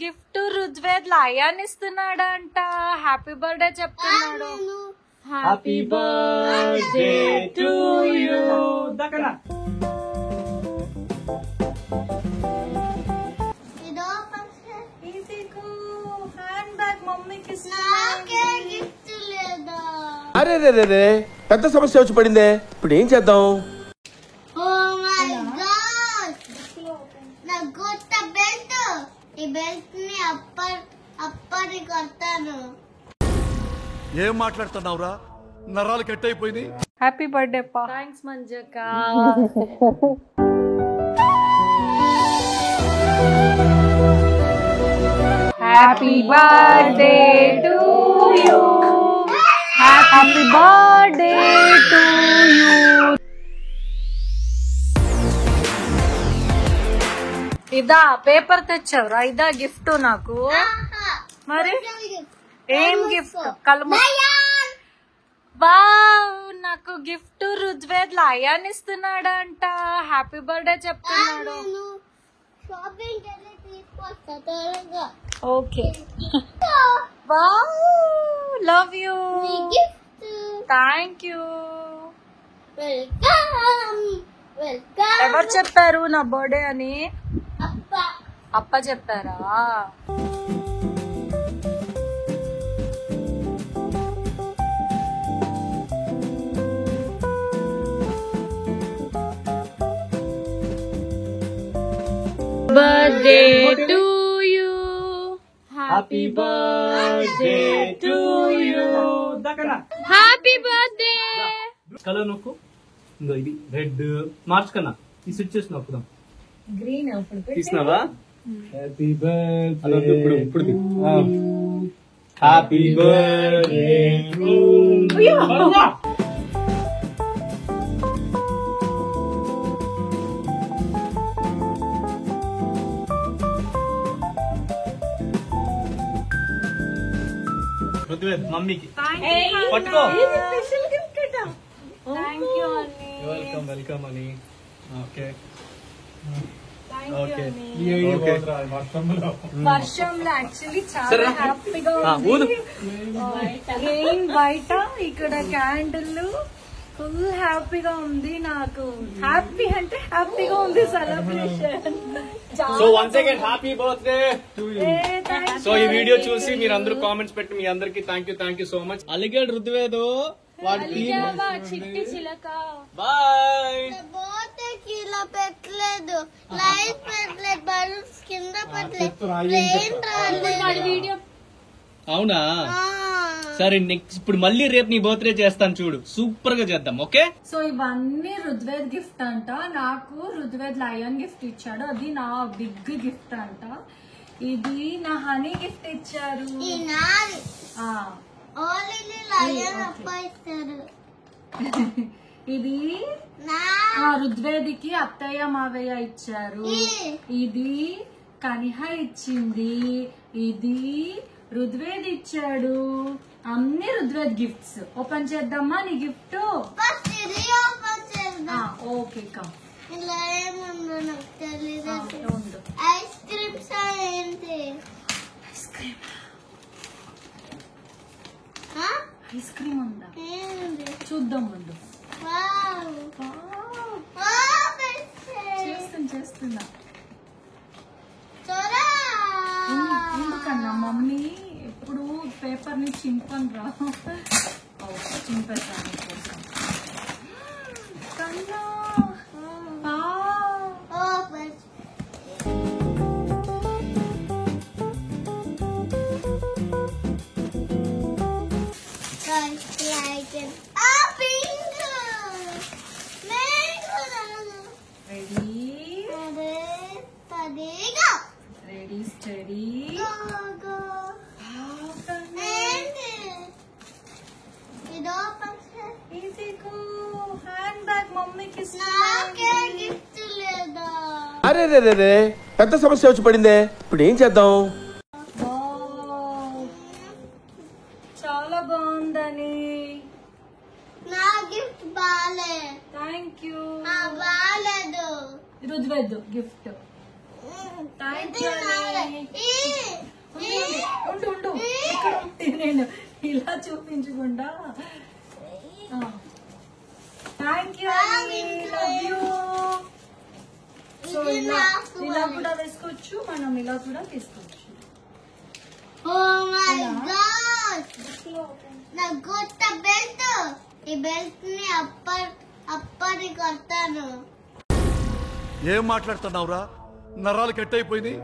Gift Rujved lion ఇస్తున్నాడంట. Happy birthday చెప్తున్నాడు. Happy birthday to you. Hand bag మమ్మీకి. అరే రే రే రే పెద్ద సమస్య వచ్చి పడిందే, ఇప్పుడు ఏం చేద్దాం? ఏం మాట్లాడుతున్నావురా? నరాలు కట్ అయిపోయింది. హ్యాపీ బర్త్డే పా. థ్యాంక్స్ మంజక్క. Happy birthday to you. Happy birthday to you. ఇదా పేపర్ తెచ్చావురా? ఇదా గిఫ్ట్ నాకు? మరి ఏం గిఫ్ట్? కలమ. వావ్, నాకు గిఫ్ట్ రుజ్వేద్ లయాన్ ఇస్తున్నాడంట. హ్యాపీ బర్త్డే చెప్తున్నాడు. Okay. Wow, love you. Thank you. ఎవరు చెప్పారు నా బర్త్డే అని? అప్ప చెప్పారా? Birthday to you. Happy birthday to you. Happy birthday. Colour నొక్కు. ఇది రెడ్ మార్చ్ కన్నా ఈ స్విచ్ చేసి నొక్కుదాం. గ్రీన్ తీసినావా? Happy birthday. ఇప్పుడు హ్యాపీ బర్త్డే టు యూ. మమ్మీకి పట్టుకో. వెల్కమ్ వెల్కమ్ అని. ఓకే వర్షంలో యాక్చువల్లీ చాలా హ్యాపీగా ఉంది. రెయిన్ బయట, ఇక్కడ క్యాండిల్, ఫుల్ హ్యాపీగా ఉంది. నాకు హ్యాపీ అంటే హ్యాపీగా ఉంది celebration. So once again happy birthday to you. So ఈ వీడియో చూసి మీరు అందరూ కామెంట్స్ పెట్టి మీ అందరికి థ్యాంక్ యూ సో మచ్. అలిగేడ్ రుద్వేదో చిట్టి చిలక. బాయ్. పెట్టలేదు, లైట్ పెట్టలేదు, బలూన్స్ కింద పెట్టలేదు. అవునా? సరే నెక్స్ట్ ఇప్పుడు మళ్ళీ రేపు నీ బర్త్డే చేస్తాను చూడు, సూపర్ గా చేద్దాం. ఓకే. సో ఇవన్నీ రుద్వేద్ గిఫ్ట్ అంట. నాకు రుద్వేద్ లయన్ గిఫ్ట్ ఇచ్చాడు, అది నా బిగ్ గిఫ్ట్ అంట. ఇది నా హనీ గిఫ్ట్ ఇచ్చారు. ఇది రుద్వేదికి అత్తయ్య మావయ్య ఇచ్చారు. ఇది కనిహ ఇచ్చింది. ఇది రుద్వేద్ ఇచ్చాడు. అన్ని రుద్వేద్ గిఫ్ట్స్. ఓపెన్ చేద్దామా నీ gift? Okay come. Ice creams ఏంటి? ఐస్ క్రీమ్ ఉందా? చూద్దాం ముందు. చేస్తున్నా ఎందుకన్నా మమ్మీ ఎప్పుడు పేపర్ ని చింపను రా. చింపేసాను కోసం. కన్నా రెడీ స్టడీ. హ్యాండ్ బ్యాగ్ మమ్మీకి. అరే రే రే రే పెద్ద సమస్య వచ్చి పడిందే, ఇప్పుడు ఏం చేద్దాం? చాలా బాగుందని. నా గిఫ్ట్ బాలే. Thank you. బాలేదు. రుద్వేద్ గిఫ్ట్. Thank you. ఉండు ఉండు ఇక్కడ ఉంటే నేను ఇలా చూపించకుండా. Thank you, love you. So ఇలా కూడా వేసుకోవచ్చు, మనం ఇలా కూడా తీసుకోవచ్చు. Oh my God! నా కొత్త బెల్ట్. ఈ బెల్ట్ ని అప్పటి కొడతాను. ఏం మాట్లాడుతున్నావురా? నరాలు కట్ అయిపోయింది.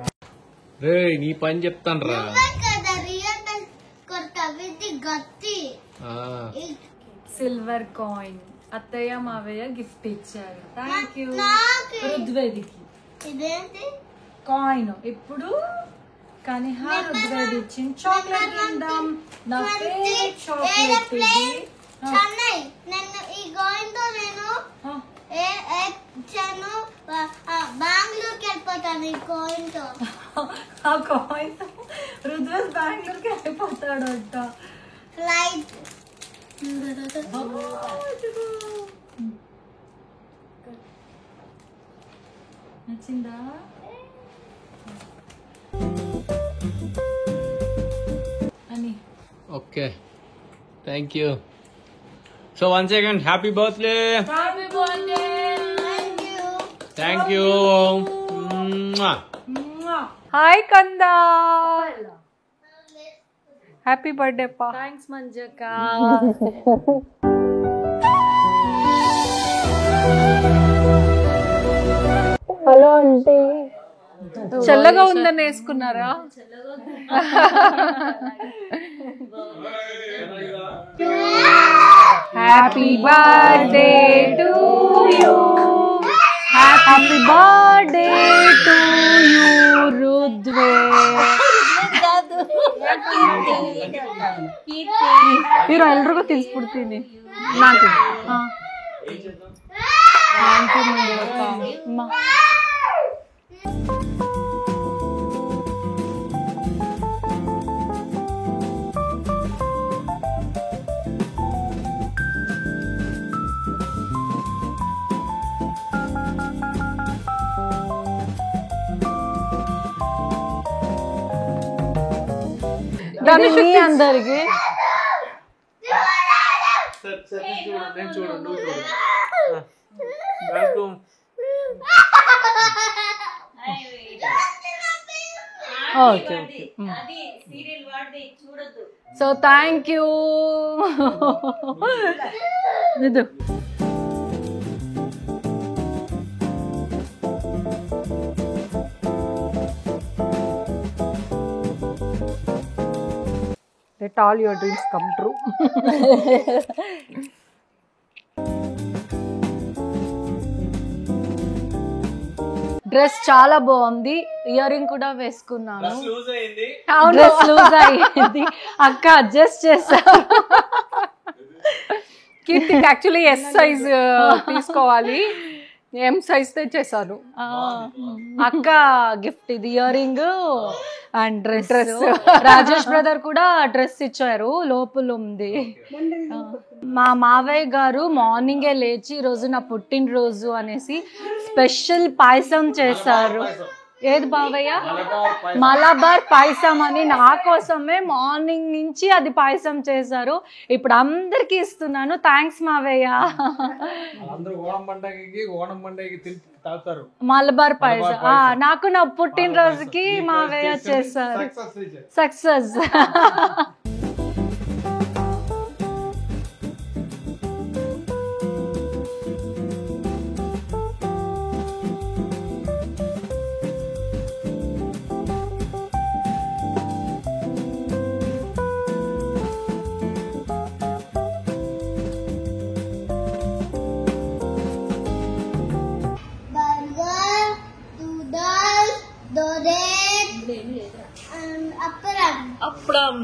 రే నీ పని చెప్తాను రా. నువ్వే కదా రియల్ బెల్ట్ కొడతావు, ఇది గట్టి. సిల్వర్ కాయిన్ అత్తయ్య మావయ్య గిఫ్ట్ ఇచ్చారు. థ్యాంక్ యూ నాకు ఋద్వేదికి. ఇదేంటి? కాయిన్ ఇప్పుడు కనిహా ఋద్వేది ఇచ్చింది. చాక్లెట్ తిందాం. నా ఫేవరెట్ చాక్లెట్ ఇది. చెన్నై. నేను ఈ కాయిన్ తో నేను బెంగళూరుకి వెళ్ళిపోతాను. ఈ కాయిన్ తో ఆ కాయిన్ తో ఋద్వేద్ బెంగళూరుకి వెళ్ళిపోతాడు అంట. ఫ్లైట్. నచ్చిందా? అని okay thank you. So once again happy birthday. Happy birthday. Thank you. Hi కందా, హ్యాపీ బర్త్డే పా. థ్యాంక్స్ మంజక్క. హలో అంటే చల్లగా ఉందని వేసుకున్నారా? Happy birthday to you, happy birthday to you Rudved. ಇರೋ ಎಲ್ರಿಗೂ ತಿಳಿಸ್ಬಿಡ್ತೀನಿ ನಾನು. ಅಮ್ಮ మీ అందరికి okay okay. So thank you. ಇದು let all your dreams come true. Dress చాలా బాగుంది, ఇయర్ రింగ్ కూడా వేసుకున్నాను. డ్రెస్ లూజ్ అయ్యింది, అక్క అడ్జస్ట్ చేశారు. కీర్తికి యాక్చువల్లీ ఎస్ సైజ్ తీసుకోవాలి, ఎం సైజ్ తెచ్చేసాను. అక్క గిఫ్ట్ ఇది ear ring and dress. Rajesh brother కూడా డ్రెస్ ఇచ్చారు, లోపల ఉంది. మా మావయ్య గారు మార్నింగే లేచి ఈ రోజు నా పుట్టినరోజు అనేసి స్పెషల్ పాయసం చేశారు. ఏది బావయ్య? మలబార్ పాయసం అని నా కోసమే మార్నింగ్ నుంచి అది పాయసం చేశారు. ఇప్పుడు అందరికి ఇస్తున్నాను. థ్యాంక్స్ మావయ్య. మలబార్ పాయసం నాకు నా పుట్టినరోజుకి మావయ్య చేశారు. సక్సెస్. అప్పడం,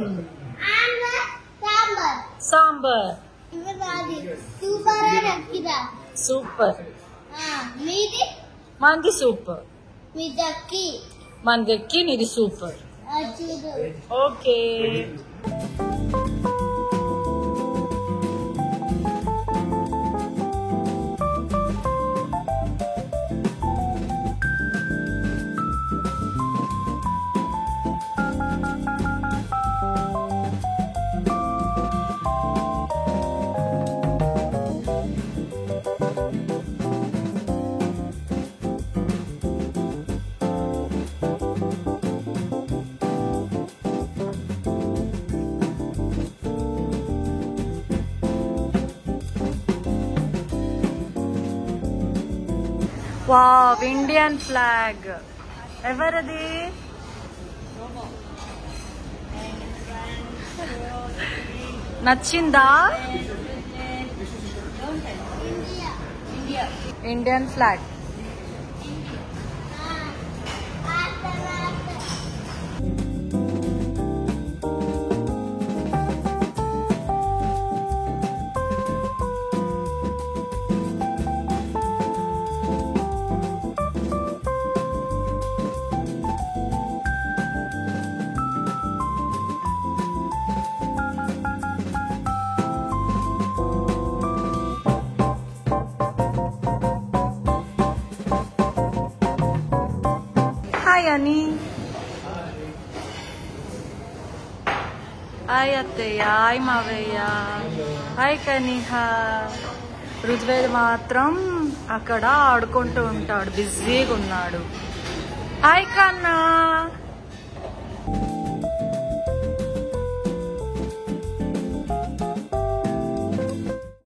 సాంబార్, సూపర్. మంది సూపర్, మందెక్కి నీది super. Okay. Wow, Indian flag. ఎవరది? నచ్చిందా? Indian flag. హాయ్ అని. హాయ్ అత్తయ్య, హాయ్ మావయ్య, హాయ్ కనిహ. రుద్వేద్ మాత్రం అక్కడ ఆడుకుంటూ ఉంటాడు, బిజీగా ఉన్నాడు. హాయ్ కన్నా.